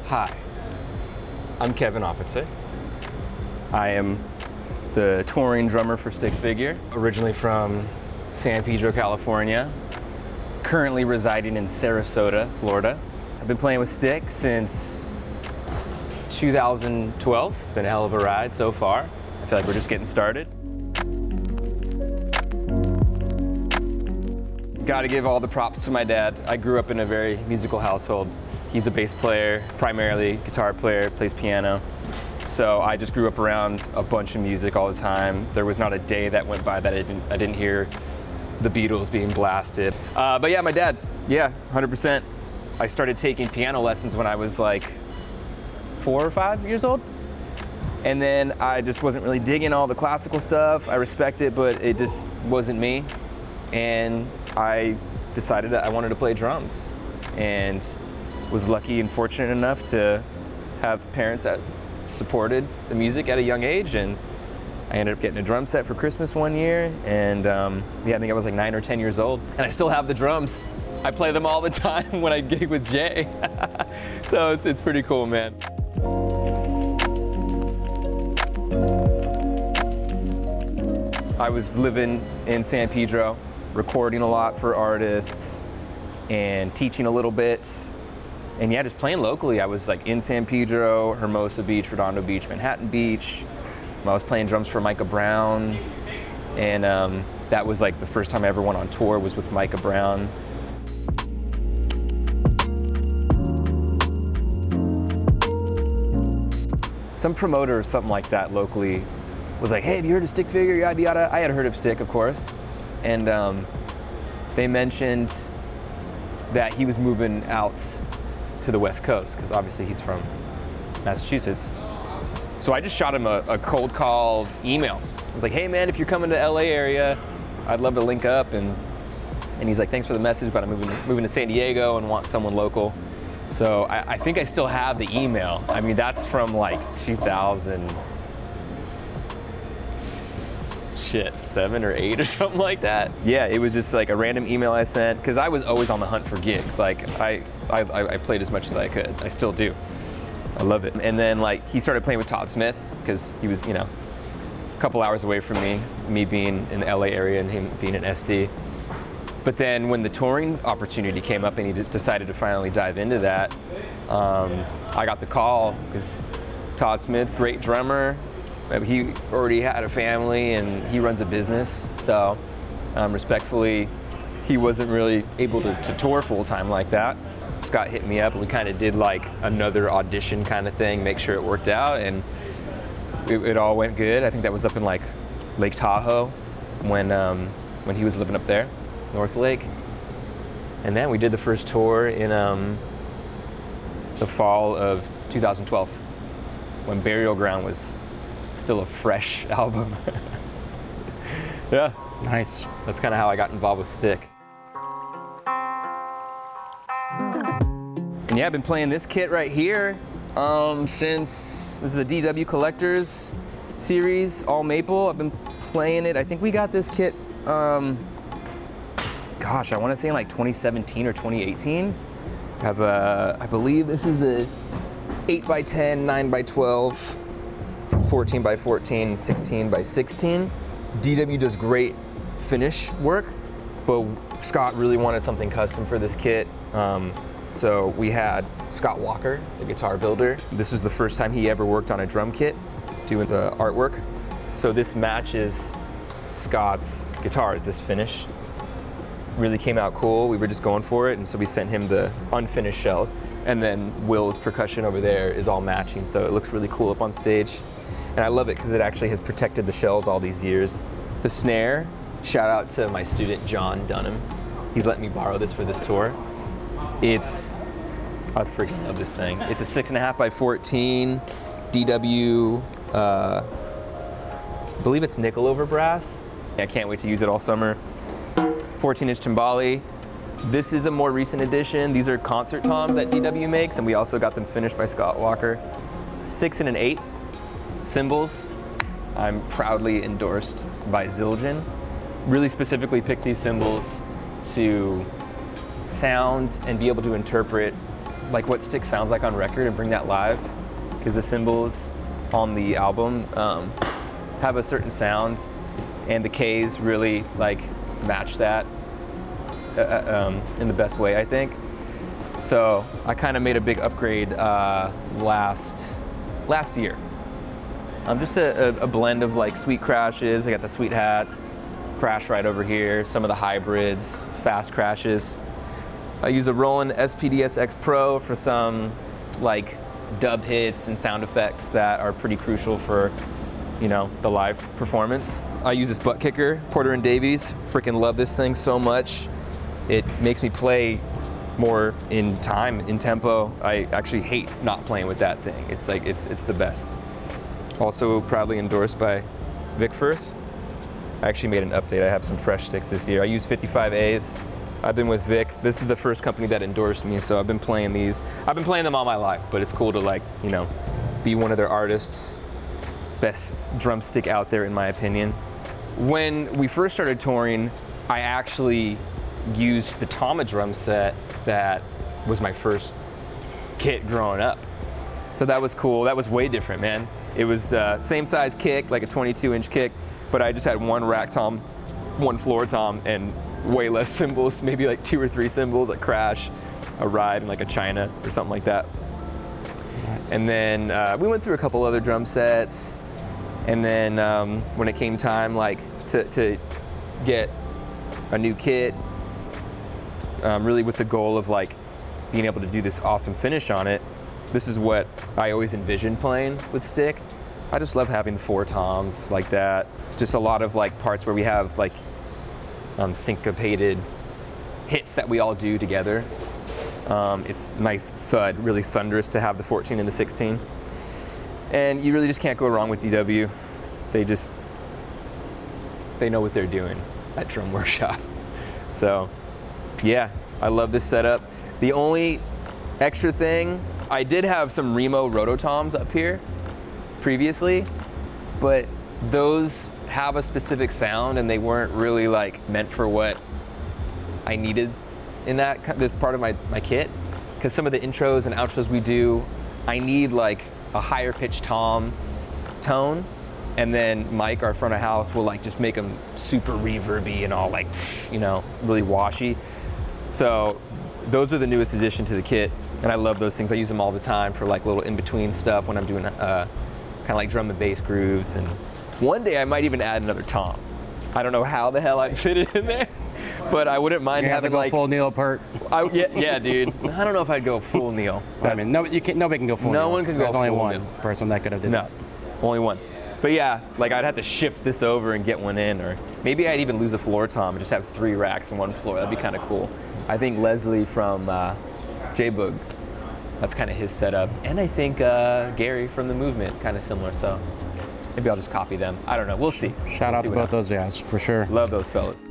Hi, I'm Kevin Offitzer. I am the touring drummer for Stick Figure, originally from San Pedro, California, currently residing in Sarasota, Florida. I've been playing with Stick since 2012. It's been a hell of a ride so far. I feel like we're just getting started. Gotta give all the props to my dad. I grew up in a very musical household. He's a bass player, primarily guitar player, plays piano. So I just grew up around a bunch of music all the time. There was not a day that went by that I didn't hear the Beatles being blasted. But yeah, my dad, 100%. I started taking piano lessons when I was like 4 or 5 years old. And then I just wasn't really digging all the classical stuff. I respect it, but it just wasn't me. And I decided that I wanted to play drums, and was lucky and fortunate enough to have parents that supported the music at a young age. And I ended up getting a drum set for Christmas one year, and I think I was like 9 or 10 years old, and I still have the drums. I play them all the time when I gig with Jay. So it's pretty cool, man. I was living in San Pedro, recording a lot for artists and teaching a little bit. And yeah, just playing locally. I was like in San Pedro, Hermosa Beach, Redondo Beach, Manhattan Beach. I was playing drums for Micah Brown. And that was like the first time I ever went on tour was with Micah Brown. Some promoter or something like that locally was like, hey, have you heard of Stick Figure, yada yada. I had heard of Stick, of course. And they mentioned that he was moving out to the West Coast, because obviously he's from Massachusetts. So I just shot him a cold call email. I was like, hey man, if you're coming to LA area, I'd love to link up. And he's like, thanks for the message, but I'm moving to San Diego and want someone local. So I think I still have the email. I mean, that's from like 2007 or 8 or something like that. Yeah, it was just like a random email I sent, because I was always on the hunt for gigs. Like I played as much as I could. I still do. I love it. And then like he started playing with Todd Smith, because he was, a couple hours away from me being in the LA area and him being an SD. But then when the touring opportunity came up and he decided to finally dive into that, I got the call, because Todd Smith, great drummer. He already had a family and he runs a business. So respectfully, he wasn't really able to tour full time like that. Scott hit me up and we kind of did like another audition kind of thing, make sure it worked out, and it all went good. I think that was up in like Lake Tahoe when he was living up there, North Lake. And then we did the first tour in the fall of 2012, when Burial Ground was still a fresh album. Yeah. Nice. That's kind of how I got involved with Stick. And yeah, I've been playing this kit right here since, this is a DW Collectors series, all maple. I've been playing it. I think we got this kit, I want to say in like 2017 or 2018. I believe this is a 8x10, 9x12, 14x14, 16x16. DW does great finish work, but Scott really wanted something custom for this kit. So we had Scott Walker, the guitar builder. This was the first time he ever worked on a drum kit, doing the artwork. So this matches Scott's guitars, this finish. Really came out cool. We were just going for it, and so we sent him the unfinished shells. And then Will's percussion over there is all matching, so it looks really cool up on stage. And I love it because it actually has protected the shells all these years. The snare, shout out to my student John Dunham. He's letting me borrow this for this tour. I freaking love this thing. It's a 6.5x14 DW, I believe it's nickel over brass. I can't wait to use it all summer. 14-inch timbali. This is a more recent addition. These are concert toms that DW makes, and we also got them finished by Scott Walker. It's a 6 and an 8. Cymbals, I'm proudly endorsed by Zildjian. Really specifically picked these cymbals to sound and be able to interpret like what stick sounds like on record and bring that live, because the cymbals on the album have a certain sound, and the Ks really like match that in the best way, I think. So I kind of made a big upgrade last year. Just a blend of like sweet crashes. I got the sweet hats, crash right over here, some of the hybrids, fast crashes. I use a Roland SPDS-X Pro for some like dub hits and sound effects that are pretty crucial for, you know, the live performance. I use this butt kicker, Porter & Davies. Freaking love this thing so much. It makes me play more in time, in tempo. I actually hate not playing with that thing. It's like, it's the best. Also proudly endorsed by Vic Firth. I actually made an update. I have some fresh sticks this year. I use 55As. I've been with Vic. This is the first company that endorsed me, so I've been playing these. I've been playing them all my life, but it's cool to like, you know, be one of their artists. Best drumstick out there, in my opinion. When we first started touring, I actually used the Tama drum set that was my first kit growing up. So that was cool. That was way different, man. It was same size kick, like a 22-inch kick, but I just had one rack tom, one floor tom, and way less cymbals, maybe like 2 or 3 cymbals, like crash, a ride, and like a China or something like that. And then we went through a couple other drum sets, and then when it came time like to get a new kit, really with the goal of like being able to do this awesome finish on it. This is what I always envisioned playing with stick. I just love having the 4 toms like that. Just a lot of like parts where we have like syncopated hits that we all do together. It's nice thud, really thunderous to have the 14 and the 16. And you really just can't go wrong with DW. They know what they're doing at Drum Workshop. So yeah, I love this setup. The only extra thing, I did have some Remo Rototoms up here previously, but those have a specific sound and they weren't really like meant for what I needed in this part of my kit. Because some of the intros and outros we do, I need like a higher pitched tom tone, and then Mike, our front of house, will like just make them super reverby and all like, you know, really washy. So those are the newest addition to the kit, and I love those things. I use them all the time for like little in-between stuff when I'm doing kind of like drum and bass grooves. And one day I might even add another tom. I don't know how the hell I'd fit it in there, but I wouldn't mind having go like full Neil part. Yeah, dude. I don't know if I'd go full Neil. I mean, nobody can go full Neil. No one can go full There's only one Neil. person that could have did that. No, only one. But yeah, like I'd have to shift this over and get one in, or maybe I'd even lose a floor tom and just have 3 racks in one floor. That'd be kind of cool. I think Leslie from J-Boog, that's kind of his setup. And I think Gary from The Movement, kind of similar, so maybe I'll just copy them. I don't know, we'll see. Shout out to both those guys, for sure. Love those fellas.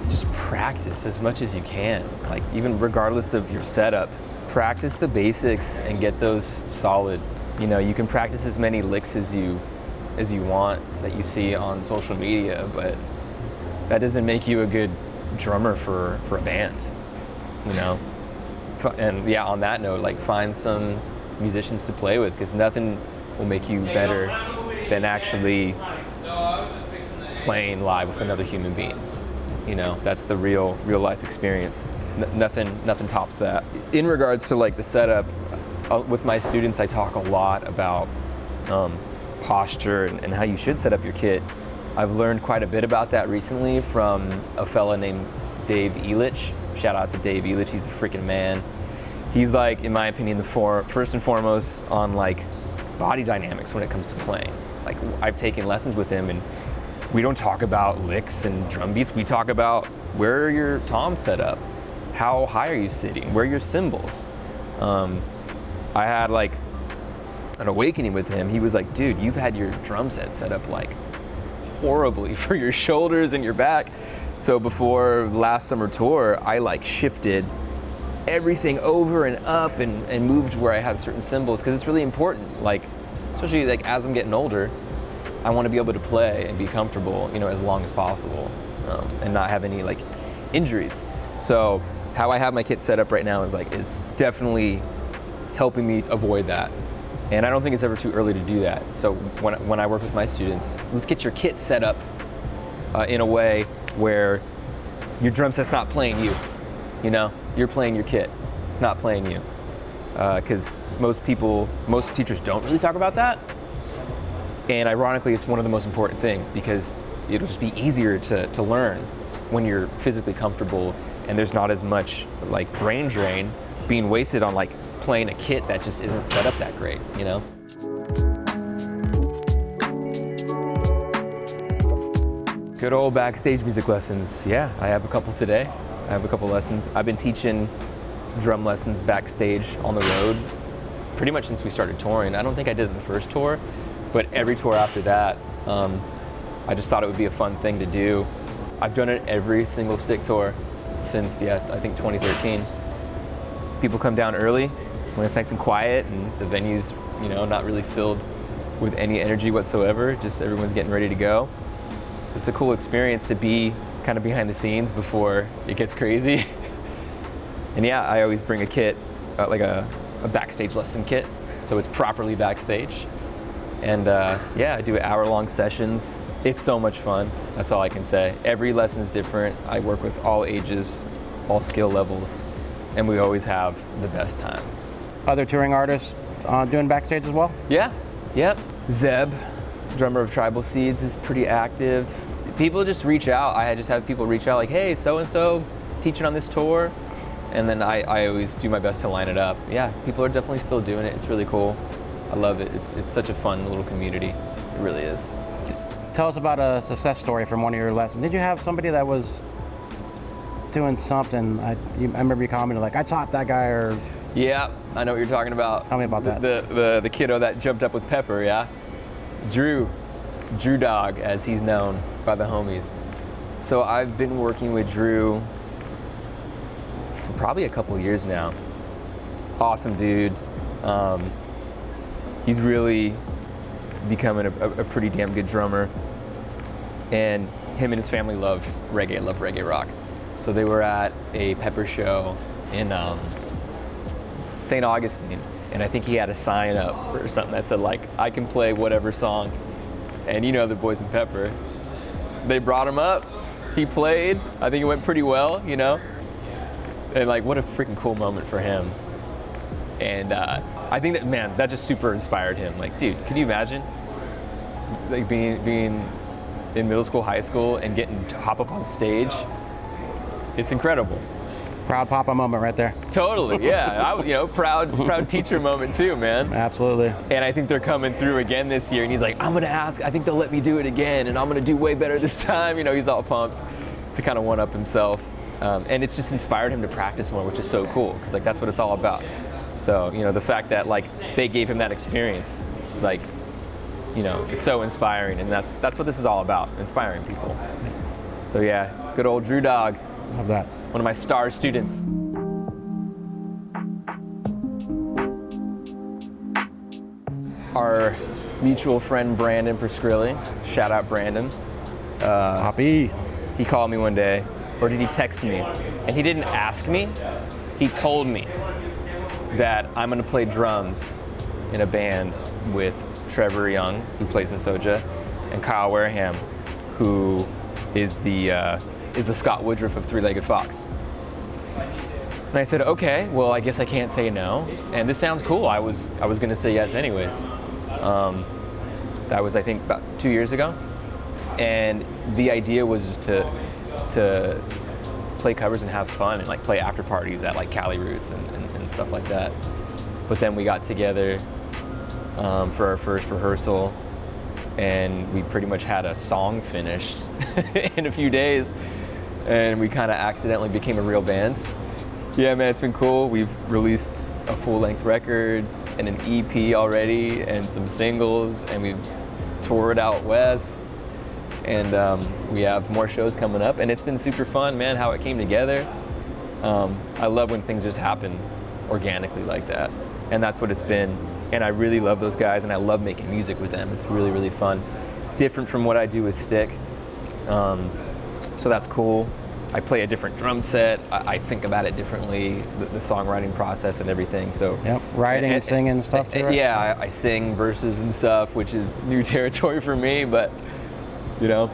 Just practice as much as you can, like even regardless of your setup. Practice the basics and get those solid. You know, you can practice as many licks as you want that you see on social media, but that doesn't make you a good drummer for a band, you know? And yeah, on that note, like find some musicians to play with, because nothing will make you better than actually playing live with another human being. You know, that's the real life experience. Nothing tops that. In regards to like the setup, with my students, I talk a lot about posture and how you should set up your kit. I've learned quite a bit about that recently from a fella named Dave Elich. Shout out to Dave Elich, he's the freaking man. He's like, in my opinion, the first and foremost on like body dynamics when it comes to playing. Like I've taken lessons with him, and we don't talk about licks and drum beats. We talk about where are your toms set up, how high are you sitting, where are your cymbals. I had like an awakening with him. He was like, dude, you've had your drum set set up like horribly for your shoulders and your back. So before last summer tour, I like shifted everything over and up and moved where I had certain cymbals, because it's really important. Like, especially like as I'm getting older, I want to be able to play and be comfortable, you know, as long as possible, and not have any like injuries. So how I have my kit set up right now is definitely helping me avoid that. And I don't think it's ever too early to do that. So when I work with my students, let's get your kit set up in a way where your drum set's not playing you. You know, you're playing your kit. It's not playing you. Because most teachers don't really talk about that. And ironically, it's one of the most important things because it'll just be easier to learn when you're physically comfortable and there's not as much like brain drain being wasted on like playing a kit that just isn't set up that great, you know? Good old backstage music lessons. Yeah, I have a couple today. I have a couple lessons. I've been teaching drum lessons backstage on the road pretty much since we started touring. I don't think I did the first tour, but every tour after that, I just thought it would be a fun thing to do. I've done it every single stick tour since, I think 2013. People come down early when it's nice and quiet and the venue's, not really filled with any energy whatsoever, just everyone's getting ready to go. So it's a cool experience to be kind of behind the scenes before it gets crazy. And yeah, I always bring a kit, like a backstage lesson kit, so it's properly backstage. And I do hour-long sessions. It's so much fun, that's all I can say. Every lesson's different. I work with all ages, all skill levels, and we always have the best time. Other touring artists doing backstage as well? Yeah, yep. Zeb, drummer of Tribal Seeds, is pretty active. People just reach out. I just have people reach out like, hey, so-and-so teaching on this tour. And then I always do my best to line it up. Yeah, people are definitely still doing it. It's really cool. I love it. It's such a fun little community. It really is. Tell us about a success story from one of your lessons. Did you have somebody that was doing something? I remember you commented like, I taught that guy, or... Yeah, I know what you're talking about. Tell me about that. The kiddo that jumped up with Pepper, yeah? Drew Dog, as he's known by the homies. So I've been working with Drew for probably a couple years now. Awesome dude. He's really becoming a pretty damn good drummer. And him and his family love reggae rock. So they were at a Pepper show in St. Augustine, and I think he had a sign up or something that said like, I can play whatever song. And the boys in Pepper, they brought him up, he played, I think it went pretty well, and like what a freaking cool moment for him. And I think that just super inspired him. Like, dude, could you imagine like being in middle school, high school, and getting to hop up on stage? It's incredible. Proud papa moment right there. Totally, yeah. Proud teacher moment too, man. Absolutely. And I think they're coming through again this year, and he's like, I'm gonna ask, I think they'll let me do it again, and I'm gonna do way better this time. He's all pumped to kind of one-up himself. And it's just inspired him to practice more, which is so cool, because like that's what it's all about. So, the fact that like they gave him that experience, like, it's so inspiring, and that's what this is all about, inspiring people. So yeah, good old Drew Dog. Love that. One of my star students. Our mutual friend Brandon Prescrilli, shout out Brandon. Poppy. He called me one day, or did he text me? And he didn't ask me, he told me that I'm gonna play drums in a band with Trevor Young, who plays in Soja, and Kyle Wareham, who is the Scott Woodruff of Three-Legged Fox. And I said, okay, well, I guess I can't say no. And this sounds cool. I was gonna say yes anyways. That was, I think, about 2 years ago. And the idea was just to play covers and have fun and like play after parties at like Cali Roots and stuff like that. But then we got together for our first rehearsal, and we pretty much had a song finished in a few days, and we kind of accidentally became a real band. Yeah, man, it's been cool. We've released a full-length record and an EP already, and some singles, and we've toured out west, and we have more shows coming up, and it's been super fun, man, how it came together. I love when things just happen organically like that, and that's what it's been. And I really love those guys, and I love making music with them. It's really, really fun. It's different from what I do with Stick, so that's cool. I play a different drum set. I think about it differently, the songwriting process and everything. So Yep, writing and singing and stuff too, right? Yeah, I sing verses and stuff, which is new territory for me, but you know,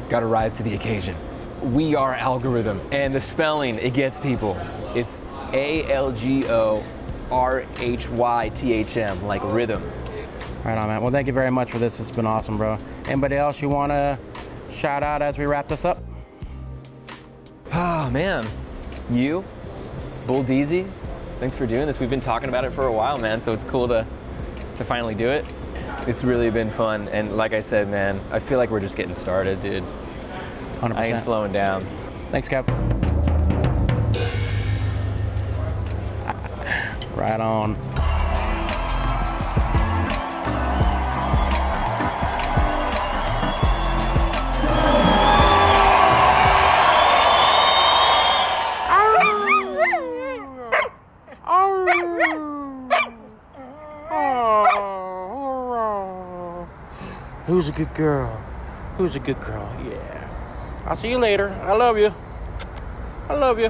gotta rise to the occasion. We are Algorythm, and the spelling, it gets people. It's ALGORHYTHM, like rhythm. Right on, man. Well, thank you very much for this. It's been awesome, bro. Anybody else you want to shout out as we wrap this up? Oh man, you, Bulldog, thanks for doing this. We've been talking about it for a while, man, so it's cool to finally do it. It's really been fun, and like I said, man, I feel like we're just getting started, dude. 100%. I ain't slowing down. Thanks, Kev. Right on. Who's a good girl? Who's a good girl? Yeah. I'll see you later. I love you. I love you.